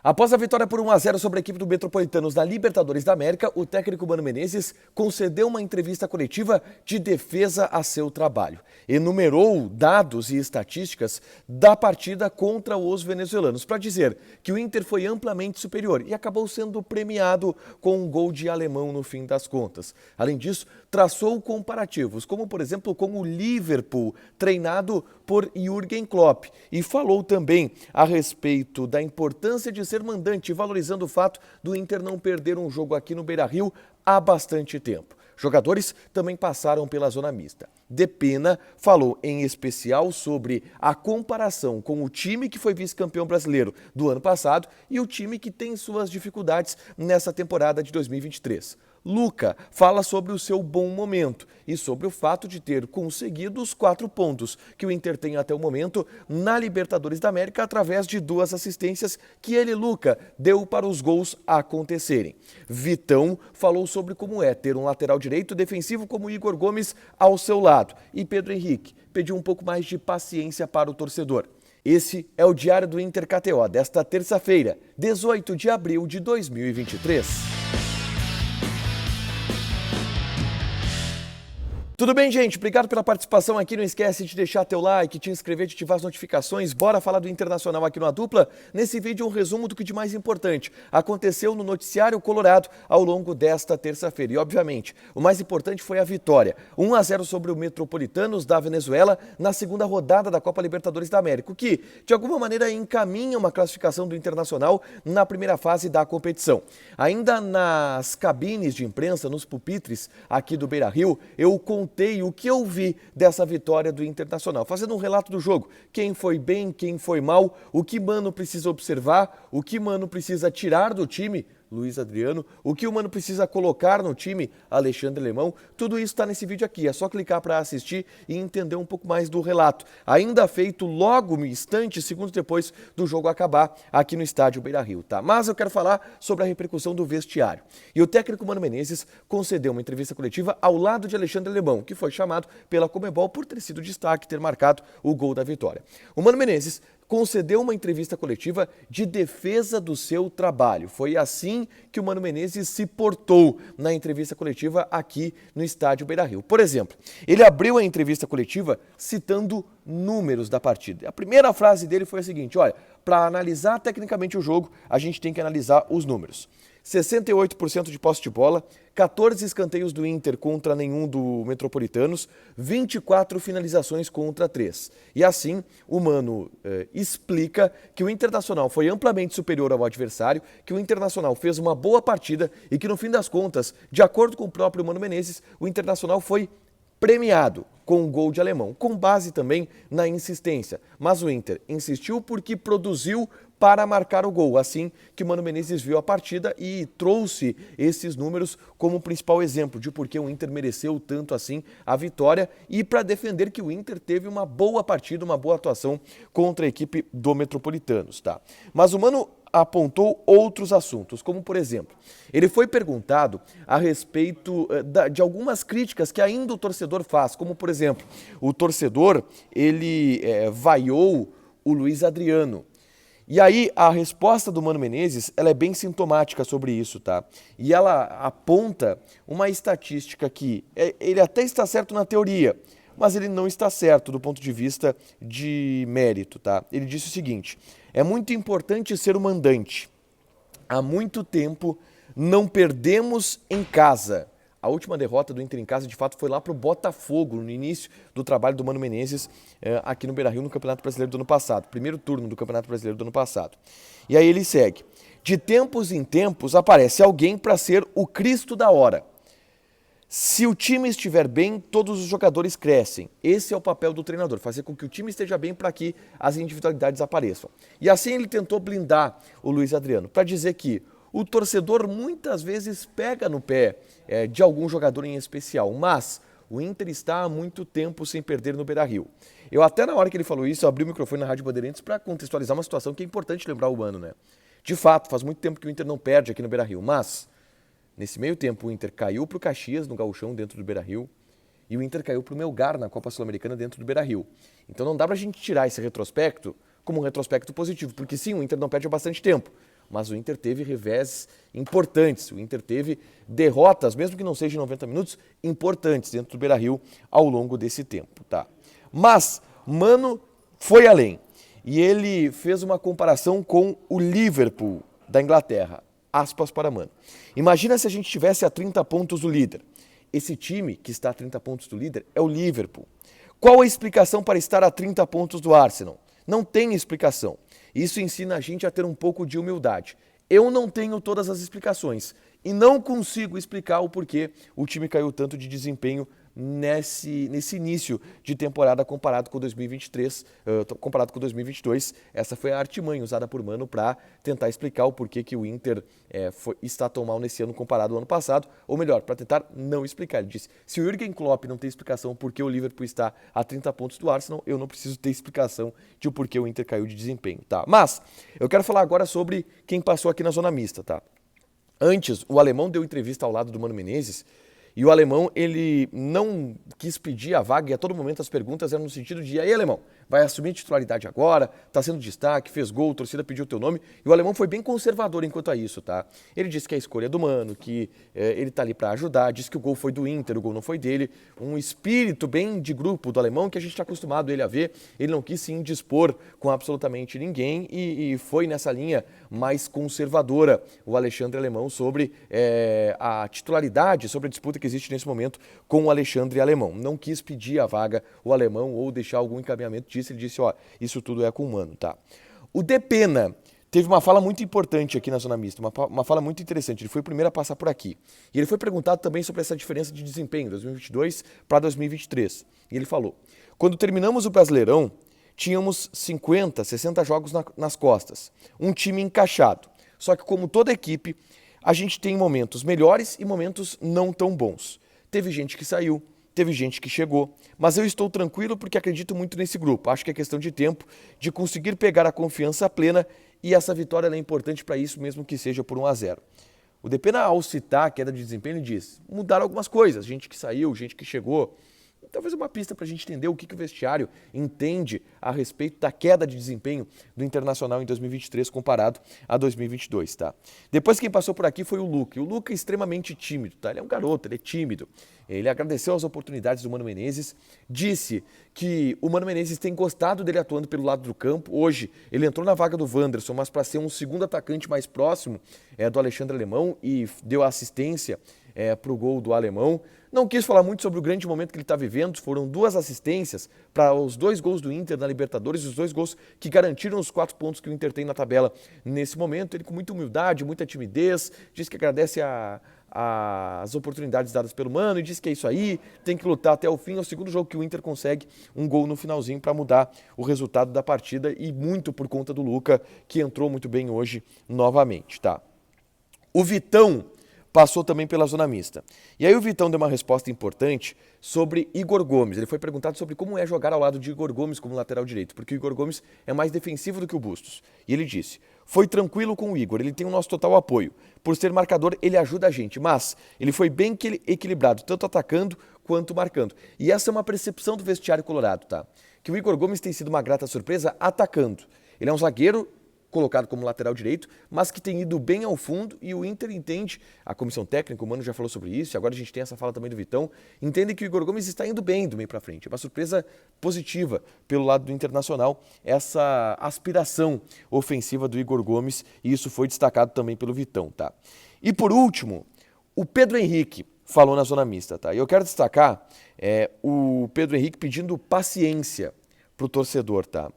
Após a vitória por 1-0 sobre a equipe do Metropolitanos na Libertadores da América, o técnico Mano Menezes concedeu uma entrevista coletiva de defesa a seu trabalho. Enumerou dados e estatísticas da partida contra os venezuelanos para dizer que o Inter foi amplamente superior e acabou sendo premiado com um gol de alemão no fim das contas. Além disso, traçou comparativos, como por exemplo com o Liverpool, treinado por Jürgen Klopp, e falou também a respeito da importância de ser mandante, valorizando o fato do Inter não perder um jogo aqui no Beira-Rio há bastante tempo. Jogadores também passaram pela zona mista. Depena falou em especial sobre a comparação com o time que foi vice-campeão brasileiro do ano passado e o time que tem suas dificuldades nessa temporada de 2023. Luca fala sobre o seu bom momento e sobre o fato de ter conseguido os 4 pontos que o Inter tem até o momento na Libertadores da América através de 2 assistências que ele, Luca, deu para os gols acontecerem. Vitão falou sobre como é ter um lateral direito defensivo como Igor Gomes ao seu lado e Pedro Henrique pediu um pouco mais de paciência para o torcedor. Esse é o Diário do Inter KTO desta terça-feira, 18 de abril de 2023. Tudo bem, gente? Obrigado pela participação aqui. Não esquece de deixar teu like, te inscrever, de ativar as notificações. Bora falar do Internacional aqui no A Dupla? Nesse vídeo, um resumo do que de mais importante aconteceu no noticiário colorado ao longo desta terça-feira. E, obviamente, o mais importante foi a vitória. 1-0 sobre o Metropolitanos da Venezuela na segunda rodada da Copa Libertadores da América, o que, de alguma maneira, encaminha uma classificação do Internacional na primeira fase da competição. Ainda nas cabines de imprensa, nos pupitres aqui do Beira-Rio, eu contei o que eu vi dessa vitória do Internacional, fazendo um relato do jogo, quem foi bem, quem foi mal, o que Mano precisa observar, o que Mano precisa tirar do time, Luiz Adriano, o que o Mano precisa colocar no time, Alexandre Lemão, tudo isso está nesse vídeo aqui, é só clicar para assistir e entender um pouco mais do relato, ainda feito logo instantes, segundos depois do jogo acabar aqui no estádio Beira-Rio, tá? Mas eu quero falar sobre a repercussão do vestiário. E o técnico Mano Menezes concedeu uma entrevista coletiva ao lado de Alexandre Lemão, que foi chamado pela Conmebol por ter sido destaque, ter marcado o gol da vitória. O Mano Menezes concedeu uma entrevista coletiva de defesa do seu trabalho. Foi assim que o Mano Menezes se portou na entrevista coletiva aqui no estádio Beira-Rio. Por exemplo, ele abriu a entrevista coletiva citando números da partida. A primeira frase dele foi a seguinte: olha, para analisar tecnicamente o jogo, a gente tem que analisar os números. 68% de posse de bola, 14 escanteios do Inter contra nenhum do Metropolitanos, 24 finalizações contra 3. E assim, o Mano explica que o Internacional foi amplamente superior ao adversário, que o Internacional fez uma boa partida e que no fim das contas, de acordo com o próprio Mano Menezes, o Internacional foi premiado com um gol de alemão, com base também na insistência. Mas o Inter insistiu porque produziu para marcar o gol, assim que o Mano Menezes viu a partida e trouxe esses números como principal exemplo de por que o Inter mereceu tanto assim a vitória e para defender que o Inter teve uma boa partida, uma boa atuação contra a equipe do Metropolitanos, tá? Mas o Mano apontou outros assuntos, como por exemplo, ele foi perguntado a respeito de algumas críticas que ainda o torcedor faz, como por exemplo, o torcedor, ele vaiou o Luiz Adriano. E aí a resposta do Mano Menezes, ela é bem sintomática sobre isso, tá? E ela aponta uma estatística que ele até está certo na teoria, mas ele não está certo do ponto de vista de mérito, tá? Ele disse o seguinte: é muito importante ser o mandante. Há muito tempo não perdemos em casa. A última derrota do Inter em casa, de fato, foi lá para o Botafogo, no início do trabalho do Mano Menezes aqui no Beira-Rio, no Campeonato Brasileiro do ano passado. Primeiro turno do Campeonato Brasileiro do ano passado. E aí ele segue: de tempos em tempos aparece alguém para ser o Cristo da hora. Se o time estiver bem, todos os jogadores crescem. Esse é o papel do treinador, fazer com que o time esteja bem para que as individualidades apareçam. E assim ele tentou blindar o Luiz Adriano, para dizer que o torcedor muitas vezes pega no pé de algum jogador em especial, mas o Inter está há muito tempo sem perder no Beira-Rio. Eu até na hora que ele falou isso, abri o microfone na Rádio Bandeirantes para contextualizar uma situação que é importante lembrar o Mano, né? De fato, faz muito tempo que o Inter não perde aqui no Beira-Rio, mas nesse meio tempo o Inter caiu para o Caxias no Gauchão dentro do Beira-Rio e o Inter caiu para o Melgar na Copa Sul-Americana dentro do Beira-Rio. Então não dá para a gente tirar esse retrospecto como um retrospecto positivo, porque sim, o Inter não perde há bastante tempo, mas o Inter teve revés importantes, o Inter teve derrotas, mesmo que não seja em 90 minutos, importantes dentro do Beira-Rio ao longo desse tempo, tá? Mas Mano foi além e ele fez uma comparação com o Liverpool da Inglaterra, aspas para Mano. Imagina se a gente estivesse a 30 pontos do líder. Esse time que está a 30 pontos do líder é o Liverpool. Qual a explicação para estar a 30 pontos do Arsenal? Não tem explicação. Isso ensina a gente a ter um pouco de humildade. Eu não tenho todas as explicações e não consigo explicar o porquê o time caiu tanto de desempenho nesse início de temporada comparado com 2023, comparado com 2022. Essa foi a artimanha usada por Mano para tentar explicar o porquê que o Inter está tão mal nesse ano comparado ao ano passado, ou melhor, para tentar não explicar. Ele disse, se o Jürgen Klopp não tem explicação por que o Liverpool está a 30 pontos do Arsenal, eu não preciso ter explicação de o porquê o Inter caiu de desempenho, tá? Mas eu quero falar agora sobre quem passou aqui na zona mista, tá? Antes, o alemão deu entrevista ao lado do Mano Menezes. E o alemão, ele não quis pedir a vaga e a todo momento as perguntas eram no sentido de, e aí, alemão, vai assumir a titularidade agora, tá sendo destaque, fez gol, a torcida pediu o teu nome. E o alemão foi bem conservador enquanto a isso, tá? Ele disse que a escolha é do Mano, que ele tá ali para ajudar, disse que o gol foi do Inter, o gol não foi dele. Um espírito bem de grupo do alemão que a gente está acostumado ele a ver. Ele não quis se indispor com absolutamente ninguém e foi nessa linha mais conservadora o Alexandre Alemão sobre a titularidade, sobre a disputa que existe nesse momento com o Alexandre Alemão. Não quis pedir a vaga o alemão ou deixar algum encaminhamento disso. Ele disse, ó, isso tudo é com o Mano, tá? O Depena teve uma fala muito importante aqui na zona mista, uma fala muito interessante. Ele foi o primeiro a passar por aqui. E ele foi perguntado também sobre essa diferença de desempenho, 2022 para 2023. E ele falou, quando terminamos o Brasileirão, tínhamos 50, 60 jogos nas costas. Um time encaixado. Só que como toda equipe, a gente tem momentos melhores e momentos não tão bons. Teve gente que saiu, teve gente que chegou, mas eu estou tranquilo porque acredito muito nesse grupo. Acho que é questão de tempo, de conseguir pegar a confiança plena e essa vitória é importante para isso, mesmo que seja por 1-0. O Depena, ao citar a queda de desempenho, diz, mudaram algumas coisas, gente que saiu, gente que chegou. Talvez uma pista para a gente entender o que o vestiário entende a respeito da queda de desempenho do Internacional em 2023 comparado a 2022, tá? Depois quem passou por aqui foi o Luca. E o Luca é extremamente tímido, tá? Ele é um garoto, ele é tímido. Ele agradeceu as oportunidades do Mano Menezes, disse que o Mano Menezes tem gostado dele atuando pelo lado do campo. Hoje ele entrou na vaga do Wanderson, mas para ser um segundo atacante mais próximo do Alexandre Alemão e deu assistência para o gol do alemão. Não quis falar muito sobre o grande momento que ele está vivendo, foram 2 assistências para os 2 gols do Inter na Libertadores, os 2 gols que garantiram os 4 pontos que o Inter tem na tabela nesse momento. Ele com muita humildade, muita timidez, diz que agradece as oportunidades dadas pelo Mano e diz que é isso aí, tem que lutar até o fim. É o segundo jogo que o Inter consegue um gol no finalzinho para mudar o resultado da partida e muito por conta do Luca, que entrou muito bem hoje novamente, tá? O Vitão passou também pela zona mista. E aí o Vitão deu uma resposta importante sobre Igor Gomes. Ele foi perguntado sobre como é jogar ao lado de Igor Gomes como lateral direito, porque o Igor Gomes é mais defensivo do que o Bustos. E ele disse, foi tranquilo com o Igor, ele tem o nosso total apoio. Por ser marcador, ele ajuda a gente, mas ele foi bem equilibrado, tanto atacando quanto marcando. E essa é uma percepção do vestiário colorado, tá? Que o Igor Gomes tem sido uma grata surpresa atacando. Ele é um zagueiro colocado como lateral direito, mas que tem ido bem ao fundo e o Inter entende, a comissão técnica, o Mano já falou sobre isso, e agora a gente tem essa fala também do Vitão, entende que o Igor Gomes está indo bem do meio para frente. É uma surpresa positiva pelo lado do Internacional, essa aspiração ofensiva do Igor Gomes, e isso foi destacado também pelo Vitão, tá? E por último, o Pedro Henrique falou na zona mista, tá? E eu quero destacar o Pedro Henrique pedindo paciência para o torcedor, tá?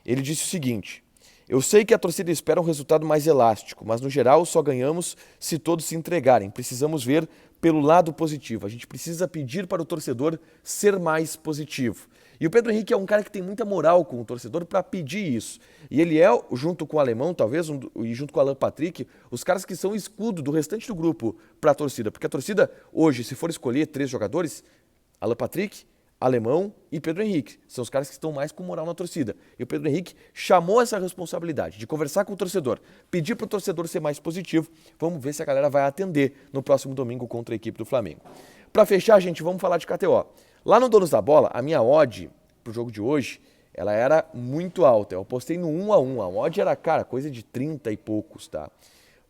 Ele disse o seguinte: eu sei que a torcida espera um resultado mais elástico, mas no geral só ganhamos se todos se entregarem. Precisamos ver pelo lado positivo. A gente precisa pedir para o torcedor ser mais positivo. E o Pedro Henrique é um cara que tem muita moral com o torcedor para pedir isso. E ele é, junto com o Alemão, talvez, e junto com o Alan Patrick, os caras que são escudo do restante do grupo para a torcida. Porque a torcida, hoje, se for escolher 3 jogadores, Alan Patrick, Alemão e Pedro Henrique. São os caras que estão mais com moral na torcida. E o Pedro Henrique chamou essa responsabilidade de conversar com o torcedor, pedir para o torcedor ser mais positivo. Vamos ver se a galera vai atender no próximo domingo contra a equipe do Flamengo. Para fechar, gente, vamos falar de KTO. Lá no Donos da Bola, a minha odd para o jogo de hoje, ela era muito alta. Eu apostei no 1-1. A odd era, cara, coisa de 30 e poucos, tá?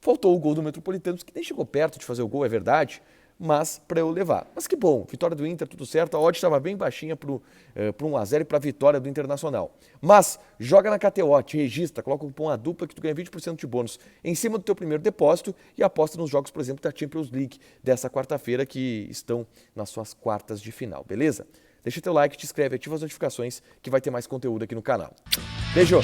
Faltou o gol do Metropolitanos, que nem chegou perto de fazer o gol, é verdade, mas para eu levar. Mas que bom, vitória do Inter, tudo certo. A odd estava bem baixinha para 1-0 e para a vitória do Internacional. Mas joga na KTO, te registra, coloca o cupom A Dupla que tu ganha 20% de bônus em cima do teu primeiro depósito e aposta nos jogos, por exemplo, da Champions League dessa quarta-feira que estão nas suas quartas de final, beleza? Deixa teu like, te inscreve, ativa as notificações que vai ter mais conteúdo aqui no canal. Beijo!